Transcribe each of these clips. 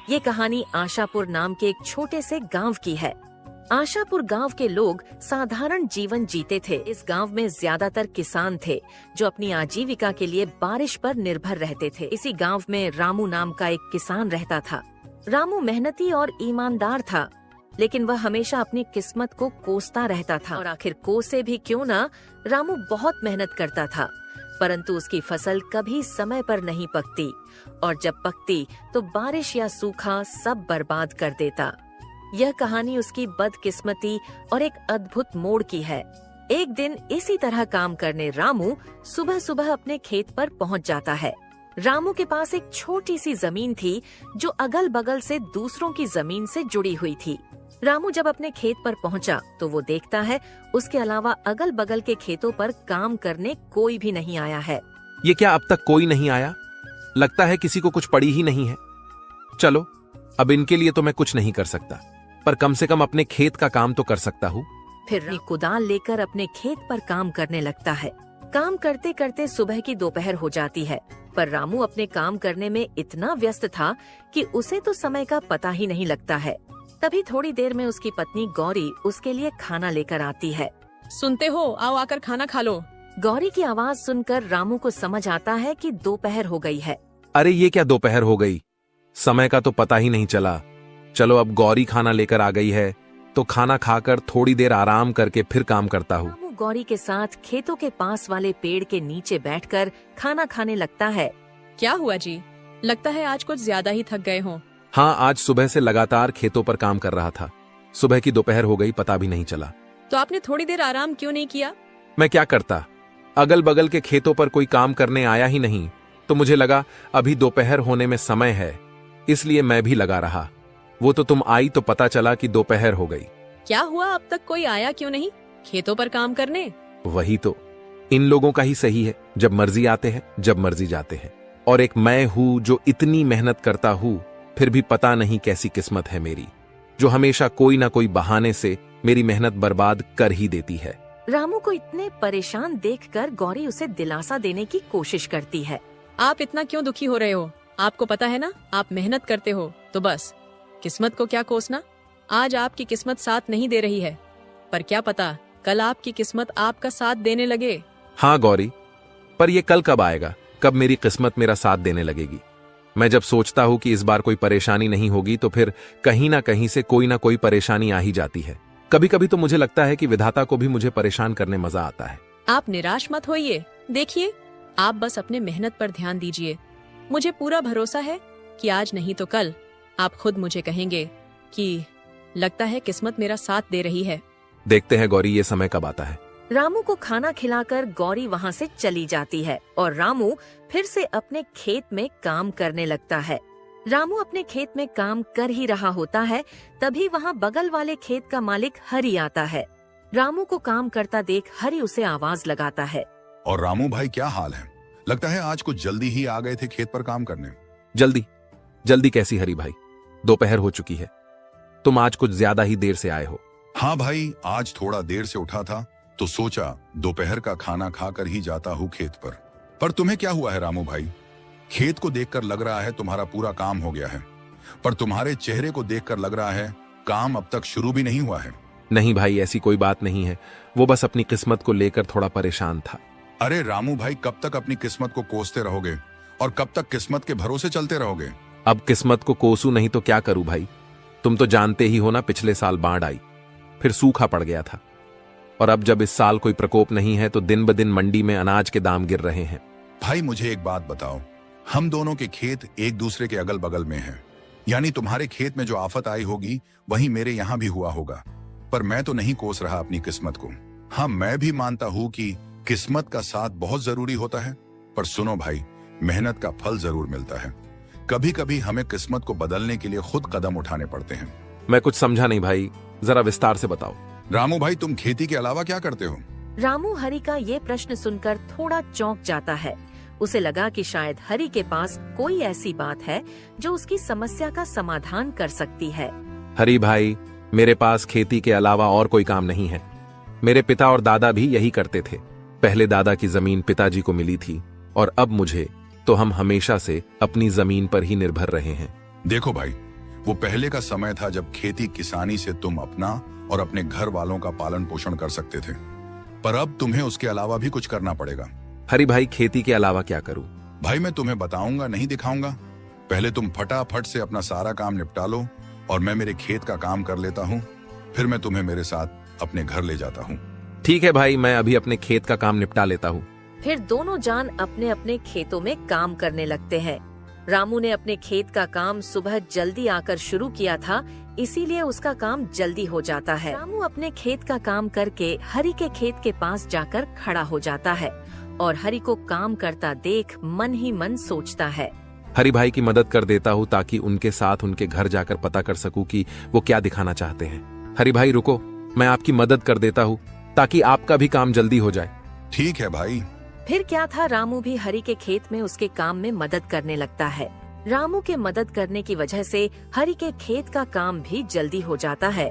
ये कहानी आशापुर नाम के एक छोटे से गांव की है। आशापुर गांव के लोग साधारण जीवन जीते थे। इस गांव में ज्यादातर किसान थे जो अपनी आजीविका के लिए बारिश पर निर्भर रहते थे। इसी गांव में रामू नाम का एक किसान रहता था। रामू मेहनती और ईमानदार था, लेकिन वह हमेशा अपनी किस्मत को कोसता रहता था। और आखिर कोसे भी क्यों ना, रामू बहुत मेहनत करता था, परंतु उसकी फसल कभी समय पर नहीं पकती, और जब पकती तो बारिश या सूखा सब बर्बाद कर देता। यह कहानी उसकी बदकिस्मती और एक अद्भुत मोड़ की है। एक दिन इसी तरह काम करने रामू सुबह सुबह अपने खेत पर पहुंच जाता है। रामू के पास एक छोटी सी जमीन थी जो अगल बगल से दूसरों की जमीन से जुड़ी हुई थी। रामू जब अपने खेत पर पहुंचा तो वो देखता है उसके अलावा अगल बगल के खेतों पर काम करने कोई भी नहीं आया है। ये क्या, अब तक कोई नहीं आया? लगता है किसी को कुछ पड़ी ही नहीं है। चलो, अब इनके लिए तो मैं कुछ नहीं कर सकता, पर कम से कम अपने खेत का काम तो कर सकता हूँ। फिर रामू कुदाल लेकर अपने खेत पर काम करने लगता है। काम करते करते सुबह की दोपहर हो जाती है, पर रामू अपने काम करने में इतना व्यस्त था कि उसे तो समय का पता ही नहीं लगता है। तभी थोड़ी देर में उसकी पत्नी गौरी उसके लिए खाना लेकर आती है। सुनते हो, आओ आकर खाना खा लो। गौरी की आवाज सुनकर रामू को समझ आता है कि दोपहर हो गई है। अरे ये क्या, दोपहर हो गई? समय का तो पता ही नहीं चला। चलो, अब गौरी खाना लेकर आ गई है तो खाना खाकर थोड़ी देर आराम करके फिर काम करता हूँ। रामू गौरी के साथ खेतों के पास वाले पेड़ के नीचे बैठकर खाना खाने लगता है। क्या हुआ जी? लगता है आज कुछ ज्यादा ही थक गए हो। हाँ, आज सुबह से लगातार खेतों पर काम कर रहा था। सुबह की दोपहर हो गई, पता भी नहीं चला। तो आपने थोड़ी देर आराम क्यों नहीं किया? मैं क्या करता, अगल बगल के खेतों पर कोई काम करने आया ही नहीं, तो मुझे लगा अभी दोपहर होने में समय है, इसलिए मैं भी लगा रहा। वो तो तुम आई तो पता चला कि दोपहर हो गई। क्या हुआ, अब तक कोई आया क्यों नहीं खेतों पर काम करने? वही तो, इन लोगों का ही सही है, जब मर्जी आते हैं, जब मर्जी जाते हैं। और एक मैं हूँ जो इतनी मेहनत करता हूँ, फिर भी पता नहीं कैसी किस्मत है मेरी, जो हमेशा कोई ना कोई बहाने से मेरी मेहनत बर्बाद कर ही देती है। रामू को इतने परेशान देखकर गौरी उसे दिलासा देने की कोशिश करती है। आप इतना क्यों दुखी हो रहे हो? आपको पता है ना, आप मेहनत करते हो तो बस, किस्मत को क्या कोसना। आज आपकी किस्मत साथ नहीं दे रही है, पर क्या पता कल आपकी किस्मत आपका साथ देने लगे। हाँ गौरी, पर ये कल कब आएगा? कब मेरी किस्मत मेरा साथ देने लगेगी? मैं जब सोचता हूँ कि इस बार कोई परेशानी नहीं होगी, तो फिर कहीं ना कहीं से कोई ना कोई परेशानी आ ही जाती है। कभी कभी तो मुझे लगता है कि विधाता को भी मुझे परेशान करने मजा आता है। आप निराश मत होइए। देखिए, आप बस अपने मेहनत पर ध्यान दीजिए। मुझे पूरा भरोसा है कि आज नहीं तो कल आप खुद मुझे कहेंगे कि लगता है किस्मत मेरा साथ दे रही है। देखते हैं गौरी, ये समय कब आता है। रामू को खाना खिलाकर गौरी वहाँ से चली जाती है और रामू फिर से अपने खेत में काम करने लगता है। रामू अपने खेत में काम कर ही रहा होता है, तभी वहाँ बगल वाले खेत का मालिक हरि आता है। रामू को काम करता देख हरि उसे आवाज लगाता है। और रामू भाई, क्या हाल है? लगता है आज कुछ जल्दी ही आ गए थे खेत पर काम करने। जल्दी जल्दी कैसी हरि भाई, दोपहर हो चुकी है। तुम आज कुछ ज्यादा ही देर से आए हो। हाँ भाई, आज थोड़ा देर से उठा था तो सोचा दोपहर का खाना खाकर ही जाता हूँ खेत पर तुम्हें क्या हुआ है रामू भाई? खेत को देखकर लग रहा है तुम्हारा पूरा काम हो गया है, पर तुम्हारे चेहरे को देखकर लग रहा है काम अब तक शुरू भी नहीं हुआ है। नहीं भाई, ऐसी कोई बात नहीं है, वो बस अपनी किस्मत को लेकर थोड़ा परेशान था। अरे रामू भाई, कब तक अपनी किस्मत को कोसते रहोगे और कब तक किस्मत के भरोसे चलते रहोगे? अब किस्मत को कोसू नहीं तो क्या करूं भाई? तुम तो जानते ही हो ना, पिछले साल बाढ़ आई, फिर सूखा पड़ गया था, और अब जब इस साल कोई प्रकोप नहीं है तो दिन ब दिन मंडी में अनाज के दाम गिर रहे हैं। भाई मुझे एक बात बताओ, हम दोनों के खेत एक दूसरे के अगल बगल में हैं, यानी तुम्हारे खेत में जो आफत आई होगी वही मेरे यहाँ भी हुआ होगा, पर मैं तो नहीं कोस रहा अपनी किस्मत को। हाँ, मैं भी मानता हूँ कि किस्मत का साथ बहुत जरूरी होता है, पर सुनो भाई, मेहनत का फल जरूर मिलता है। कभी कभी हमें किस्मत को बदलने के लिए खुद कदम उठाने पड़ते हैं। मैं कुछ समझा नहीं भाई, जरा विस्तार से बताओ। रामू भाई, तुम खेती के अलावा क्या करते हो? रामू हरि का ये प्रश्न सुनकर थोड़ा चौंक जाता है। उसे लगा कि शायद हरि के पास कोई ऐसी बात है जो उसकी समस्या का समाधान कर सकती है। हरि भाई, मेरे पास खेती के अलावा और कोई काम नहीं है। मेरे पिता और दादा भी यही करते थे। पहले दादा की जमीन पिताजी को मिली थी, और अब मुझे, तो हम हमेशा से अपनी जमीन पर ही निर्भर रहे हैं। देखो भाई, वो पहले का समय था जब खेती किसानी से तुम अपना और अपने घर वालों का पालन पोषण कर सकते थे, पर अब तुम्हें उसके अलावा भी कुछ करना पड़ेगा। हरि भाई, खेती के अलावा क्या करूं? भाई मैं तुम्हें बताऊंगा, नहीं दिखाऊंगा। पहले तुम फटाफट से अपना सारा काम निपटा लो और मैं मेरे खेत का काम कर लेता हूँ, फिर मैं तुम्हें मेरे साथ अपने घर ले जाता हूँ। ठीक है भाई, मैं अभी अपने खेत का काम निपटा लेता हूँ। फिर दोनों जान अपने अपने खेतों में काम करने लगते हैं। रामू ने अपने खेत का काम सुबह जल्दी आकर शुरू किया था, इसीलिए उसका काम जल्दी हो जाता है। रामू अपने खेत का काम करके हरि के खेत के पास जाकर खड़ा हो जाता है और हरि को काम करता देख मन ही मन सोचता है, हरि भाई की मदद कर देता हूँ ताकि उनके साथ उनके घर जाकर पता कर सकूं कि वो क्या दिखाना चाहते हैं। हरि भाई रुको, मैं आपकी मदद कर देता हूँ ताकि आपका भी काम जल्दी हो जाए। ठीक है भाई। फिर क्या था, रामू भी हरि के खेत में उसके काम में मदद करने लगता है। रामू के मदद करने की वजह से हरि के खेत का काम भी जल्दी हो जाता है।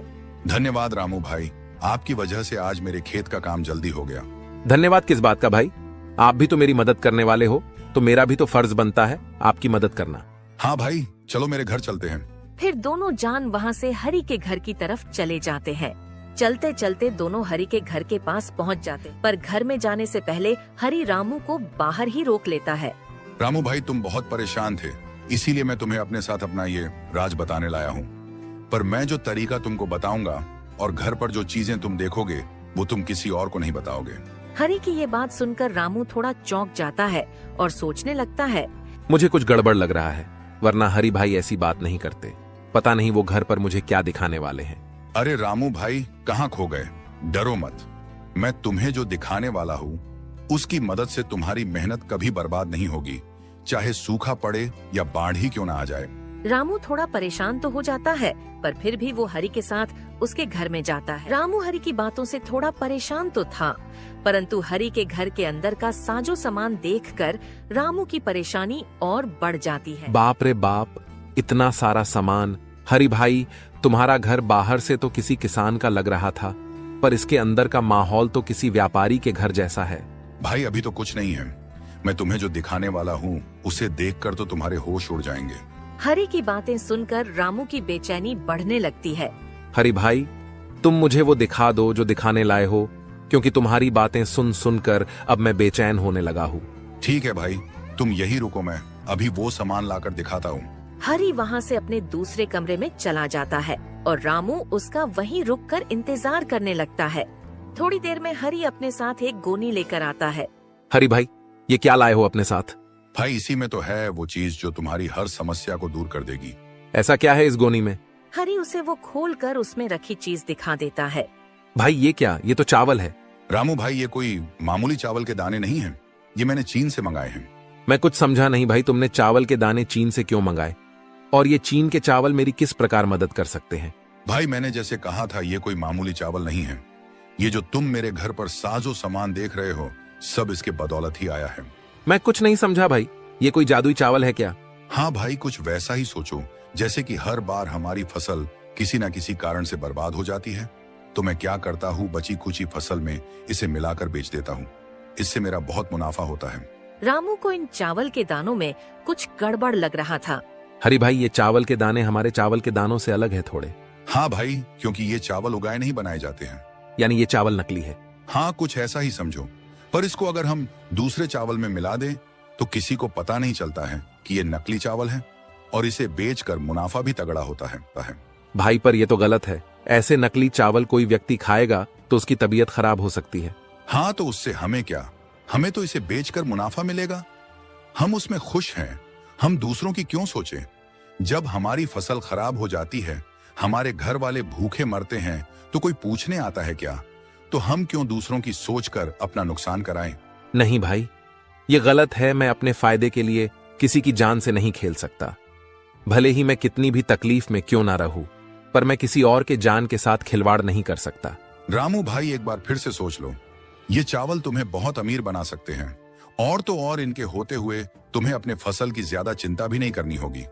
धन्यवाद रामू भाई, आपकी वजह से आज मेरे खेत का काम जल्दी हो गया। धन्यवाद किस बात का भाई, आप भी तो मेरी मदद करने वाले हो, तो मेरा भी तो फर्ज बनता है आपकी मदद करना। हाँ भाई, चलो मेरे घर चलते हैं। फिर दोनों जान वहाँ से हरि के घर की तरफ चले जाते हैं। चलते चलते दोनों हरि के घर के पास पहुँच जाते, पर घर में जाने से पहले हरि रामू को बाहर ही रोक लेता है। रामू भाई, तुम बहुत परेशान थे, इसीलिए मैं तुम्हें अपने साथ अपना ये राज बताने लाया हूँ। पर मैं जो तरीका तुमको बताऊंगा और घर पर जो चीजें तुम देखोगे वो तुम किसी और को नहीं बताओगे। हरि की ये बात सुनकर रामू थोड़ा चौंक जाता है और सोचने लगता है, मुझे कुछ गड़बड़ लग रहा है, वरना हरि भाई ऐसी बात नहीं करते। पता नहीं वो घर पर मुझे क्या दिखाने वाले हैं। अरे रामू भाई, कहाँ खो गए? डरो मत, मैं तुम्हें जो दिखाने वाला हूँ उसकी मदद से तुम्हारी मेहनत कभी बर्बाद नहीं होगी, चाहे सूखा पड़े या बाढ़ ही क्यों ना आ जाए। रामू थोड़ा परेशान तो हो जाता है, पर फिर भी वो हरि के साथ उसके घर में जाता है। रामू हरि की बातों से थोड़ा परेशान तो था, परंतु हरि के घर के अंदर का साजो सामान देखकर रामू की परेशानी और बढ़ जाती है। बाप रे बाप, इतना सारा सामान। हरि भाई, तुम्हारा घर बाहर से तो किसी किसान का लग रहा था, पर इसके अंदर का माहौल तो किसी व्यापारी के घर जैसा है। भाई अभी तो कुछ नहीं है, मैं तुम्हें जो दिखाने वाला हूँ उसे देखकर तो तुम्हारे होश उड़ जाएंगे। हरि की बातें सुनकर रामू की बेचैनी बढ़ने लगती है। हरि भाई, तुम मुझे वो दिखा दो जो दिखाने लाए हो, क्योंकि तुम्हारी बातें सुन सुनकर अब मैं बेचैन होने लगा हूँ। ठीक है भाई, तुम यही रुको, मैं अभी वो सामान लाकर दिखाता हूँ। हरि वहाँ से अपने दूसरे कमरे में चला जाता है और रामू उसका वहीं रुककर इंतजार करने लगता है। थोड़ी देर में हरि अपने साथ एक गोनी लेकर आता है। हरि भाई, ये क्या लाए हो अपने साथ? भाई इसी में तो है वो चीज जो तुम्हारी हर समस्या को दूर कर देगी। ऐसा क्या है इस गोनी में? हरि उसे वो खोलकर उसमें रखी चीज दिखा देता है। भाई ये क्या? ये तो चावल है। रामू भाई, ये कोई मामूली चावल के दाने नहीं हैं, ये मैंने चीन से मंगाए हैं। मैं कुछ समझा नहीं भाई, तुमने चावल के दाने चीन से क्यों मंगाए? और ये चीन के चावल मेरी किस प्रकार मदद कर सकते हैं? भाई मैंने जैसे कहा था, ये कोई मामूली चावल नहीं है। ये जो तुम मेरे घर पर साजो सामान देख रहे हो, सब इसके बदौलत ही आया है। मैं कुछ नहीं समझा भाई, ये कोई जादुई चावल है क्या? हाँ भाई, कुछ वैसा ही सोचो जैसे कि हर बार हमारी फसल किसी न किसी कारण से बर्बाद हो जाती है, तो मैं क्या करता हूँ, बची कुची फसल में इसे मिलाकर बेच देता हूँ। इससे मेरा बहुत मुनाफा होता है। रामू को इन चावल के दानों में कुछ गड़बड़ लग रहा था। हरि भाई, ये चावल के दाने हमारे चावल के दानों से अलग है थोड़े। हाँ भाई, क्योंकि ये चावल उगाए नहीं बनाए जाते हैं। यानी ये चावल नकली है? हाँ, कुछ ऐसा ही समझो। पर इसको अगर हम दूसरे चावल में मिला दें तो किसी को पता नहीं चलता है कि ये नकली चावल है, और इसे बेचकर मुनाफा भी तगड़ा होता है। भाई पर ये तो गलत है, ऐसे नकली चावल कोई व्यक्ति खाएगा तो उसकी तबीयत खराब हो सकती है। हाँ, तो उससे हमें क्या, हमें तो इसे बेचकर मुनाफा मिलेगा, हम उसमें खुश हैं। हम दूसरों की क्यों सोचें? जब हमारी फसल खराब हो जाती है, हमारे घर वाले भूखे मरते हैं, तो कोई पूछने आता है क्या? तो हम क्यों दूसरों की सोचकर अपना नुकसान कराएं? नहीं भाई, ये गलत है। मैं अपने फायदे के लिए किसी की जान से नहीं खेल सकता। भले ही मैं कितनी भी तकलीफ में क्यों ना रहूं, पर मैं किसी और के जान के साथ खिलवाड़ नहीं कर सकता। रामू भाई, एक बार फिर से सोच लो, ये चावल तुम्हें बहुत अमीर बना सकते हैं, और तो और इनके होते हुए तुम्हें अपने फसल की ज्यादा चिंता भी नहीं करनी होगी।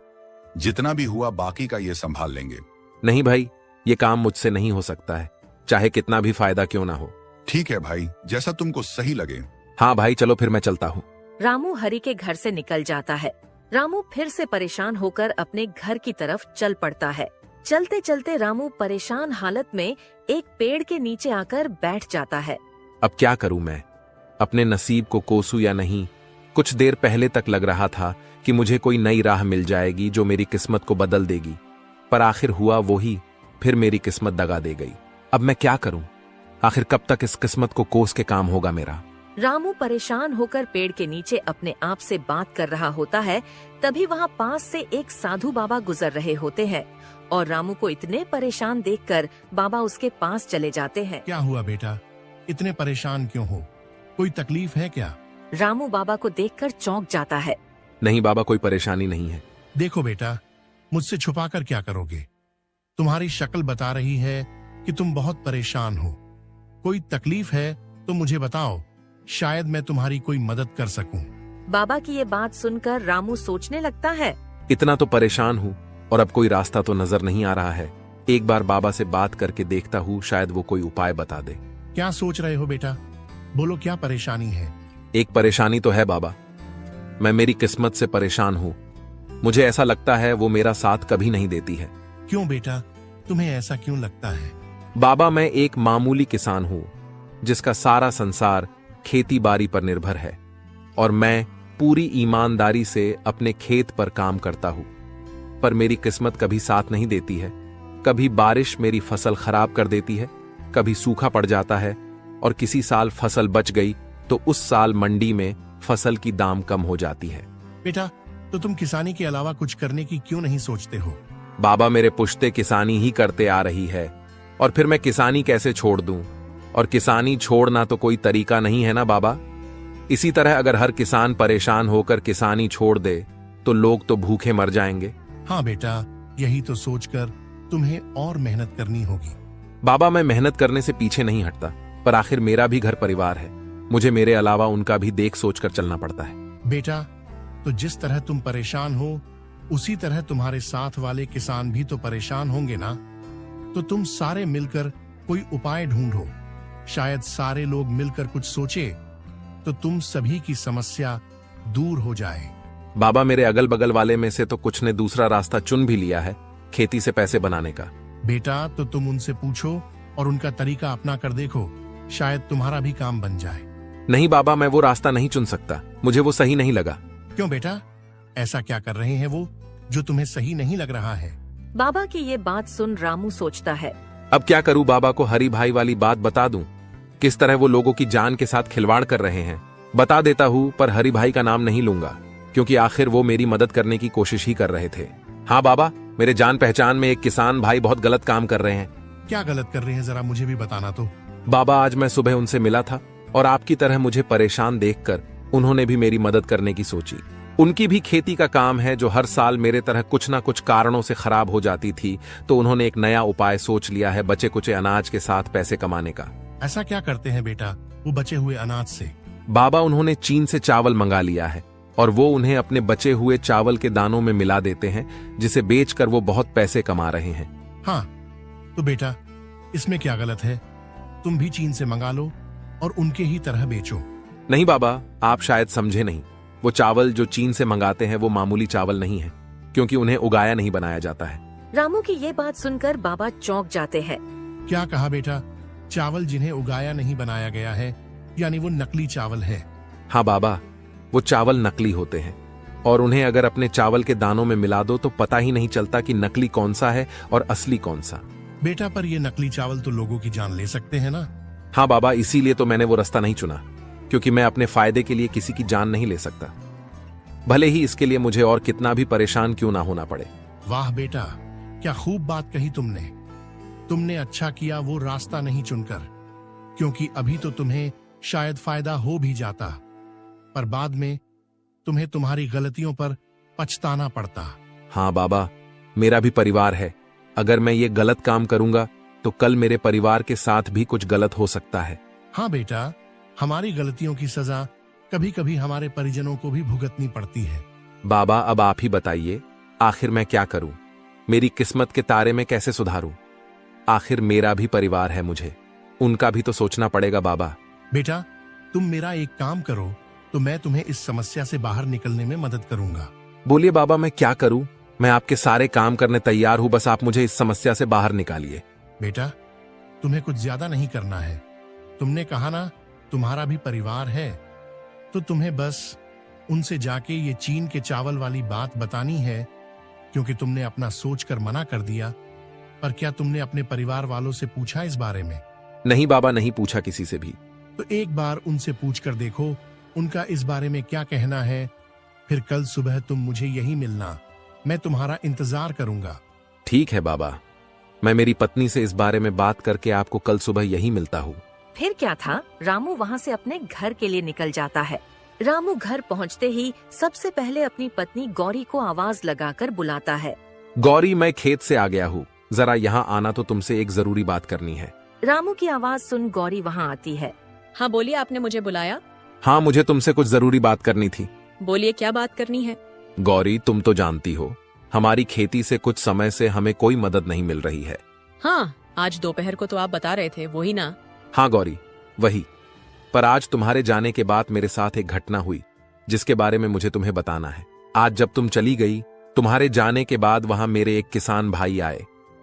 जितना भी हुआ बाकी का ये संभाल लेंगे। नहीं भाई, ये काम मुझसे नहीं हो सकता है, चाहे कितना भी फायदा क्यों ना हो। ठीक है भाई, जैसा तुमको सही लगे। हाँ भाई, चलो फिर मैं चलता हूँ। रामू हरि के घर से निकल जाता है रामू फिर से परेशान होकर अपने घर की तरफ चल पड़ता है। चलते चलते रामू परेशान हालत में एक पेड़ के नीचे आकर बैठ जाता है। अब क्या करूं मैं? अपने नसीब को कोसूं या नहीं? कुछ देर पहले तक लग रहा था कि मुझे कोई नई राह मिल जाएगी जो मेरी किस्मत को बदल देगी, पर आखिर हुआ वही, फिर मेरी किस्मत दगा दे गई। अब मैं क्या करूं? आखिर कब तक इस किस्मत को कोस के काम होगा मेरा? रामू परेशान होकर पेड़ के नीचे अपने आप से बात कर रहा होता है। तभी वहाँ पास से एक साधु बाबा गुजर रहे होते हैं और रामू को इतने परेशान देखकर बाबा उसके पास चले जाते हैं। क्या हुआ बेटा, इतने परेशान क्यों हो? कोई तकलीफ है क्या? रामू बाबा को देखकर चौंक जाता है। नहीं बाबा, कोई परेशानी नहीं है। देखो बेटा, मुझसे छुपाकर क्या करोगे? तुम्हारी शक्ल बता रही है कि तुम बहुत परेशान हो। कोई तकलीफ है तो मुझे बताओ, शायद मैं तुम्हारी कोई मदद कर सकूं। बाबा की ये बात सुनकर रामू सोचने लगता है। इतना तो परेशान हूं और अब कोई रास्ता तो नजर नहीं आ रहा है। एक बार बाबा से बात करके देखता हूँ, शायद वो कोई उपाय बता दे। क्या सोच रहे हो बेटा? बोलो, क्या परेशानी है? एक परेशानी तो है बाबा, मैं मेरी किस्मत से परेशान हूँ। मुझे ऐसा लगता है वो मेरा साथ कभी नहीं देती है। क्यों बेटा, तुम्हें ऐसा क्यों लगता है? बाबा, मैं एक मामूली किसान हूँ जिसका सारा संसार खेती बाड़ी पर निर्भर है और मैं पूरी ईमानदारी से अपने खेत पर काम करता हूँ, पर मेरी किस्मत कभी साथ नहीं देती है। कभी बारिश मेरी फसल खराब कर देती है, कभी सूखा पड़ जाता है और किसी साल फसल बच गई तो उस साल मंडी में फसल की दाम कम हो जाती है। बेटा, तो तुम किसानी के अलावा कुछ करने की क्यों नहीं सोचते हो? बाबा, मेरे पुश्ते किसानी ही करते आ रही है और फिर मैं किसानी कैसे छोड़ दूं? और किसानी छोड़ना तो कोई तरीका नहीं है ना बाबा। इसी तरह अगर हर किसान परेशान होकर किसानी छोड़ दे तो लोग तो भूखे मर जाएंगे। हाँ बेटा, यही तो सोचकर तुम्हें और मेहनत करनी होगी। बाबा, मैं मेहनत करने से पीछे नहीं हटता, पर आखिर मेरा भी घर परिवार है। मुझे मेरे अलावा उनका भी देख सोचकर चलना पड़ता है। बेटा, तो जिस तरह तुम परेशान हो उसी तरह तुम्हारे साथ वाले किसान भी तो परेशान होंगे ना। तो तुम सारे मिलकर कोई उपाय ढूंढो। शायद सारे लोग मिलकर कुछ सोचे तो तुम सभी की समस्या दूर हो जाए। बाबा, मेरे अगल बगल वाले में से तो कुछ ने दूसरा रास्ता चुन भी लिया है, खेती से पैसे बनाने का। बेटा, तो तुम उनसे पूछो और उनका तरीका अपना कर देखो, शायद तुम्हारा भी काम बन जाए। नहीं बाबा, मैं वो रास्ता नहीं चुन सकता, मुझे वो सही नहीं लगा। क्यों बेटा, ऐसा क्या कर रहे हैं वो जो तुम्हें सही नहीं लग रहा है? बाबा की ये बात सुन रामू सोचता है। अब क्या करूं? बाबा को हरी भाई वाली बात बता दूं? किस तरह वो लोगों की जान के साथ खिलवाड़ कर रहे हैं? बता देता हूं, पर हरी भाई का नाम नहीं लूंगा क्योंकि आखिर वो मेरी मदद करने की कोशिश ही कर रहे थे। हाँ बाबा, मेरे जान पहचान में एक किसान भाई बहुत गलत काम कर रहे हैं। क्या गलत कर रहे हैं, जरा मुझे भी बताना तो। बाबा, आज मैं सुबह उनसे मिला था और आपकी तरह मुझे परेशान देखकर उन्होंने भी मेरी मदद करने की सोची। उनकी भी खेती का काम है जो हर साल मेरे तरह कुछ ना कुछ कारणों से खराब हो जाती थी, तो उन्होंने एक नया उपाय सोच लिया है बचे कुचे अनाज के साथ पैसे कमाने का। ऐसा क्या करते हैं बेटा वो बचे हुए अनाज से? बाबा, उन्होंने चीन से चावल मंगा लिया है और वो उन्हें अपने बचे हुए चावल के दानों में मिला देते हैं, जिसे बेचकर वो बहुत पैसे कमा रहे हैं। हाँ, तो बेटा इसमें क्या गलत है? तुम भी चीन से मंगा लो और उनके ही तरह बेचो। नहीं बाबा, आप शायद समझे नहीं। वो चावल जो चीन से मंगाते हैं वो मामूली चावल नहीं है, क्योंकि उन्हें उगाया नहीं बनाया जाता है। रामू की ये बात सुनकर बाबा चौंक जाते हैं। क्या कहा बेटा? चावल जिन्हें उगाया नहीं बनाया गया है, यानी वो नकली चावल है? हाँ बाबा, वो चावल नकली होते हैं और उन्हें अगर अपने चावल के दानों में मिला दो तो पता ही नहीं चलता कि नकली कौन सा है और असली कौन सा। बेटा, पर ये नकली चावल तो लोगों की जान ले सकते हैं ना? हाँ बाबा, इसीलिए तो मैंने वो रास्ता नहीं चुना, क्योंकि मैं अपने फायदे के लिए किसी की जान नहीं ले सकता, भले ही इसके लिए मुझे और कितना भी परेशान क्यों ना होना पड़े। वाह बेटा, क्या खूब बात कही तुमने। तुमने अच्छा किया वो रास्ता नहीं चुनकर, क्योंकि अभी तो तुम्हें शायद फायदा हो भी जाता, पर बाद में तुम्हें तुम्हारी गलतियों पर पछताना पड़ता। हाँ बाबा, मेरा भी परिवार है। अगर मैं ये गलत काम करूंगा तो कल मेरे परिवार के साथ भी कुछ गलत हो सकता है। हाँ बेटा, हमारी गलतियों की सजा कभी कभी हमारे परिजनों को भी भुगतनी पड़ती है। बाबा, अब आप ही बताइए, आखिर मैं क्या करूं? मेरी किस्मत के तारे में कैसे सुधारूं? आखिर मेरा भी परिवार है, मुझे उनका भी तो सोचना पड़ेगा। बाबा बेटा, तुम मेरा एक काम करो तो मैं तुम्हें इस समस्या से बाहर निकलने में मदद करूंगा। बोलिए बाबा, मैं क्या करूं? मैं आपके सारे काम करने तैयार हूं, बस आप मुझे इस समस्या से बाहर निकालिए। बेटा, तुम्हें कुछ ज्यादा नहीं करना है। तुमने कहा ना तुम्हारा भी परिवार है, तो तुम्हें बस उनसे जाके ये चीन के चावल वाली बात बतानी है, क्योंकि तुमने अपना सोचकर मना कर दिया। पर क्या तुमने अपने परिवार वालों से पूछा इस बारे में? नहीं बाबा, नहीं पूछा किसी से भी। तो एक बार उनसे पूछकर देखो उनका इस बारे में क्या कहना है। फिर कल सुबह तुम मुझे यही मिलना, मैं तुम्हारा इंतजार करूंगा। ठीक है बाबा, मैं मेरी पत्नी से इस बारे में बात करके आपको कल सुबह यही मिलता हूँ। फिर क्या था, रामू वहाँ से अपने घर के लिए निकल जाता है। रामू घर पहुँचते ही सबसे पहले अपनी पत्नी गौरी को आवाज लगाकर बुलाता है। गौरी, मैं खेत से आ गया हूँ, जरा यहाँ आना, तो तुमसे एक जरूरी बात करनी है। रामू की आवाज सुन गौरी वहाँ आती है। हाँ बोलिए, आपने मुझे बुलाया? हाँ, मुझे तुमसे कुछ जरूरी बात करनी थी। बोलिए, क्या बात करनी है? गौरी, तुम तो जानती हो हमारी खेती से कुछ समय से हमें कोई मदद नहीं मिल रही है। हाँ, आज दोपहर को तो आप बता रहे थे, वही ना? हाँ गौरी, वही। पर आज तुम्हारे जाने के बाद मेरे साथ एक घटना हुई जिसके बारे में मुझे तुम्हें बताना है। आज जब तुम चली गई, तुम्हारे जाने के बाद वहां मेरे एक किसान भाई आए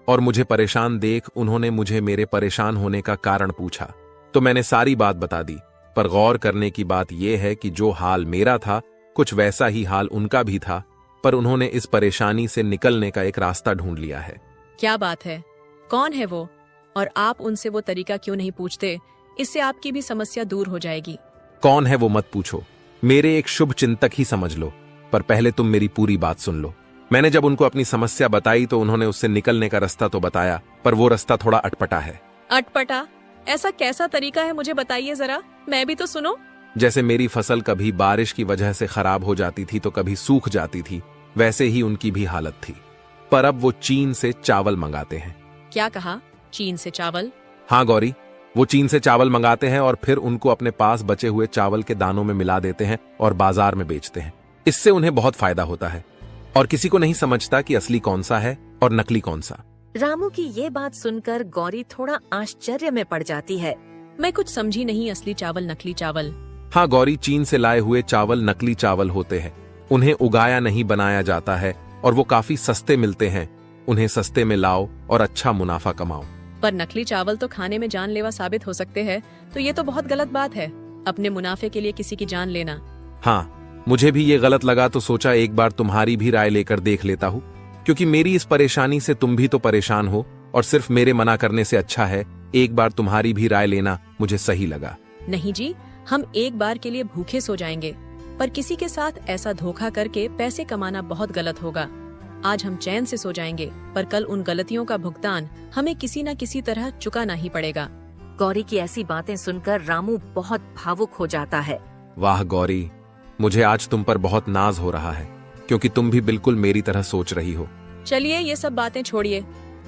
और मुझे परेशान देख उन्होंने मुझे मेरे परेशान होने का कारण पूछा। तो मैंने सारी बात बता दी। पर गौर करने की बात यह है कि जो हाल मेरा था, कुछ वैसा ही हाल उनका भी था, पर उन्होंने इस परेशानी से निकलने का एक रास्ता ढूंढ लिया है। क्या बात है? कौन है वो? और आप उनसे वो तरीका क्यों नहीं पूछते? इससे आपकी भी समस्या दूर हो जाएगी। कौन है वो मत पूछो, मेरे एक शुभ चिंतक ही समझ लो। पर पहले तुम मेरी पूरी बात सुन लो। मैंने जब उनको अपनी समस्या बताई तो उन्होंने उससे निकलने का रास्ता तो बताया, पर वो रास्ता थोड़ा अटपटा है। अटपटा? ऐसा कैसा तरीका है, मुझे बताइए जरा, मैं भी तो सुनो। जैसे मेरी फसल कभी बारिश की वजह से खराब हो जाती थी तो कभी सूख जाती थी, वैसे ही उनकी भी हालत थी। पर अब वो चीन से चावल मंगाते हैं। क्या कहा? चीन से चावल? हाँ गौरी, वो चीन से चावल मंगाते हैं और फिर उनको अपने पास बचे हुए चावल के दानों में मिला देते हैं और बाजार में बेचते हैं। इससे उन्हें बहुत फायदा होता है और किसी को नहीं समझता कि असली कौन सा है और नकली कौन सा। रामू की ये बात सुनकर गौरी थोड़ा आश्चर्य में पड़ जाती है। मैं कुछ समझी नहीं, असली चावल नकली चावल? हाँ गौरी, चीन से लाए हुए चावल नकली चावल होते हैं। उन्हें उगाया नहीं बनाया जाता है और वो काफी सस्ते मिलते हैं। उन्हें सस्ते में लाओ और अच्छा मुनाफा कमाओ। पर नकली चावल तो खाने में जानलेवा साबित हो सकते हैं, तो ये तो बहुत गलत बात है, अपने मुनाफे के लिए किसी की जान लेना। हाँ, मुझे भी ये गलत लगा तो सोचा एक बार तुम्हारी भी राय लेकर देख लेता हूँ, क्योंकि मेरी इस परेशानी से तुम भी तो परेशान हो और सिर्फ मेरे मना करने से अच्छा है एक बार तुम्हारी भी राय लेना मुझे सही लगा। नहीं जी, हम एक बार के लिए भूखे सो जाएंगे, पर किसी के साथ ऐसा धोखा करके पैसे कमाना बहुत गलत होगा। आज हम चैन से सो जाएंगे, पर कल उन गलतियों का भुगतान हमें किसी न किसी तरह चुकाना ही पड़ेगा। गौरी की ऐसी बातें सुनकर रामू बहुत भावुक हो जाता है। वाह गौरी, मुझे आज तुम पर बहुत नाज हो रहा है, क्योंकि तुम भी बिल्कुल मेरी तरह सोच रही हो। चलिए ये सब बातें छोड़िए,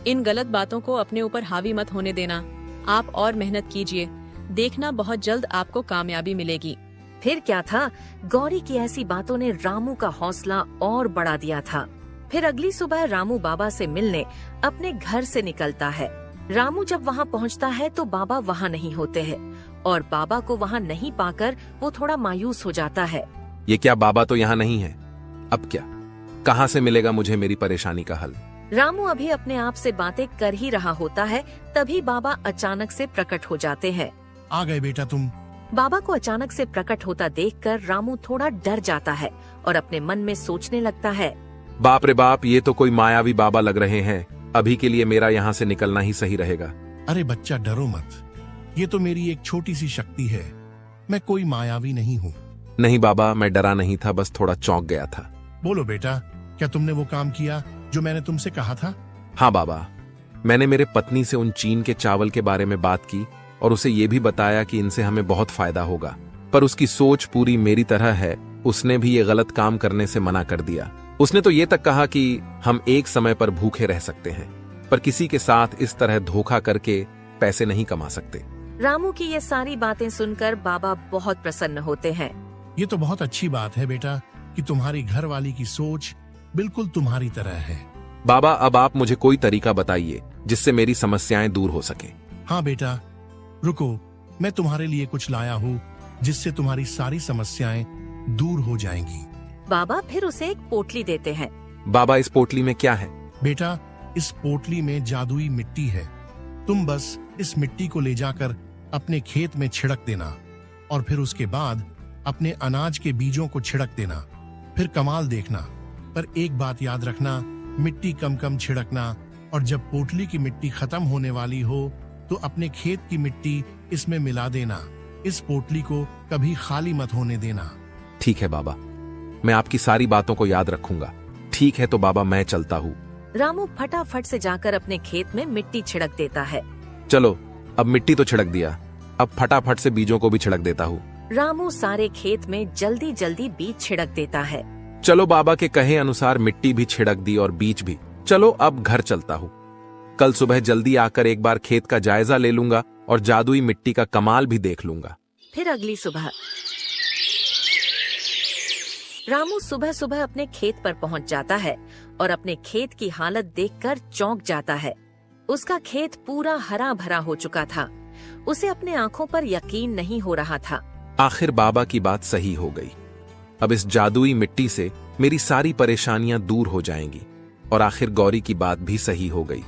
इन गलत बातों को अपने ऊपर हावी मत होने देना। आप और मेहनत कीजिए, देखना बहुत जल्द आपको कामयाबी मिलेगी। फिर क्या था, गौरी की ऐसी बातों ने रामू का हौसला और बढ़ा दिया था। फिर अगली सुबह रामू बाबा से मिलने अपने घर से निकलता है। रामू जब वहाँ पहुँचता है तो बाबा वहाँ नहीं होते हैं और बाबा को वहाँ नहीं पाकर वो थोड़ा मायूस हो जाता है। ये क्या, बाबा तो यहाँ नहीं है? अब क्या, कहाँ से मिलेगा मुझे मेरी परेशानी का हल? रामू अभी अपने आप से बातें कर ही रहा होता है, तभी बाबा अचानक से प्रकट हो जाते हैं। आ गए बेटा तुम। बाबा को अचानक से प्रकट होता देखकर रामू थोड़ा डर जाता है और अपने मन में सोचने लगता है, बाप रे बाप, ये तो कोई मायावी बाबा लग रहे हैं। अभी के लिए मेरा यहाँ से निकलना ही सही रहेगा। अरे बच्चा, डरो मत, ये तो मेरी एक छोटी सी शक्ति है, मैं कोई मायावी नहीं हूँ। नहीं बाबा, मैं डरा नहीं था, बस थोड़ा चौंक गया था। बोलो बेटा, क्या तुमने वो काम किया जो मैंने तुमसे कहा था? हाँ बाबा, मैंने मेरे पत्नी से उन चीन के चावल के बारे में बात की और उसे ये भी बताया कि इनसे हमें बहुत फायदा होगा, पर उसकी सोच पूरी मेरी तरह है। उसने भी ये गलत काम करने से मना कर दिया। उसने तो ये तक कहा कि हम एक समय पर भूखे रह सकते हैं, पर किसी के साथ इस तरह धोखा करके पैसे नहीं कमा सकते। रामू की ये सारी बातें सुनकर बाबा बहुत प्रसन्न होते हैं। ये तो बहुत अच्छी बात है बेटा कि तुम्हारी घर वाली की सोच बिल्कुल तुम्हारी तरह है। बाबा, अब आप मुझे कोई तरीका बताइए जिससे मेरी समस्याएं दूर हो सके। हाँ बेटा, रुको, मैं तुम्हारे लिए कुछ लाया हूँ जिससे तुम्हारी सारी समस्याएं दूर हो जाएंगी। बाबा फिर उसे एक पोटली देते हैं। बाबा इस पोटली में क्या है? बेटा, इस पोटली में जादुई मिट्टी है। तुम बस इस मिट्टी को ले जाकर अपने खेत में छिड़क देना और फिर उसके बाद अपने अनाज के बीजों को छिड़क देना। फिर कमाल देखना। पर एक बात याद रखना, मिट्टी कम कम छिड़कना, और जब पोटली की मिट्टी खत्म होने वाली हो तो अपने खेत की मिट्टी इसमें मिला देना। इस पोटली को कभी खाली मत होने देना। ठीक है बाबा, मैं आपकी सारी बातों को याद रखूंगा। ठीक है तो बाबा, मैं चलता हूँ। रामू फटाफट से जाकर अपने खेत में मिट्टी छिड़क देता है। चलो, अब मिट्टी तो छिड़क दिया, अब फटाफट से बीजों को भी छिड़क देता हूँ। रामू सारे खेत में जल्दी जल्दी बीज छिड़क देता है। चलो, बाबा के कहे अनुसार मिट्टी भी छिड़क दी और बीज भी। चलो अब घर चलता हूँ। कल सुबह जल्दी आकर एक बार खेत का जायजा ले लूंगा और जादुई मिट्टी का कमाल भी देख लूंगा। फिर अगली सुबह रामू सुबह सुबह अपने खेत पर पहुंच जाता है और अपने खेत की हालत देखकर चौंक जाता है। उसका खेत पूरा हरा भरा हो चुका था। उसे अपने आंखों पर यकीन नहीं हो रहा था। आखिर बाबा की बात सही हो गई। अब इस जादुई मिट्टी से मेरी सारी परेशानियां दूर हो जाएंगी और आखिर गौरी की बात भी सही हो गई।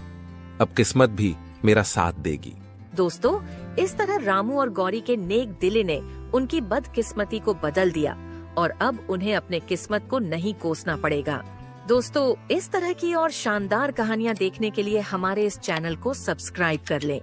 अब किस्मत भी मेरा साथ देगी। दोस्तों, इस तरह रामू और गौरी के नेक दिले ने उनकी बदकिस्मती को बदल दिया और अब उन्हें अपने किस्मत को नहीं कोसना पड़ेगा। दोस्तों, इस तरह की और शानदार कहानियाँ देखने के लिए हमारे इस चैनल को सब्सक्राइब कर लें।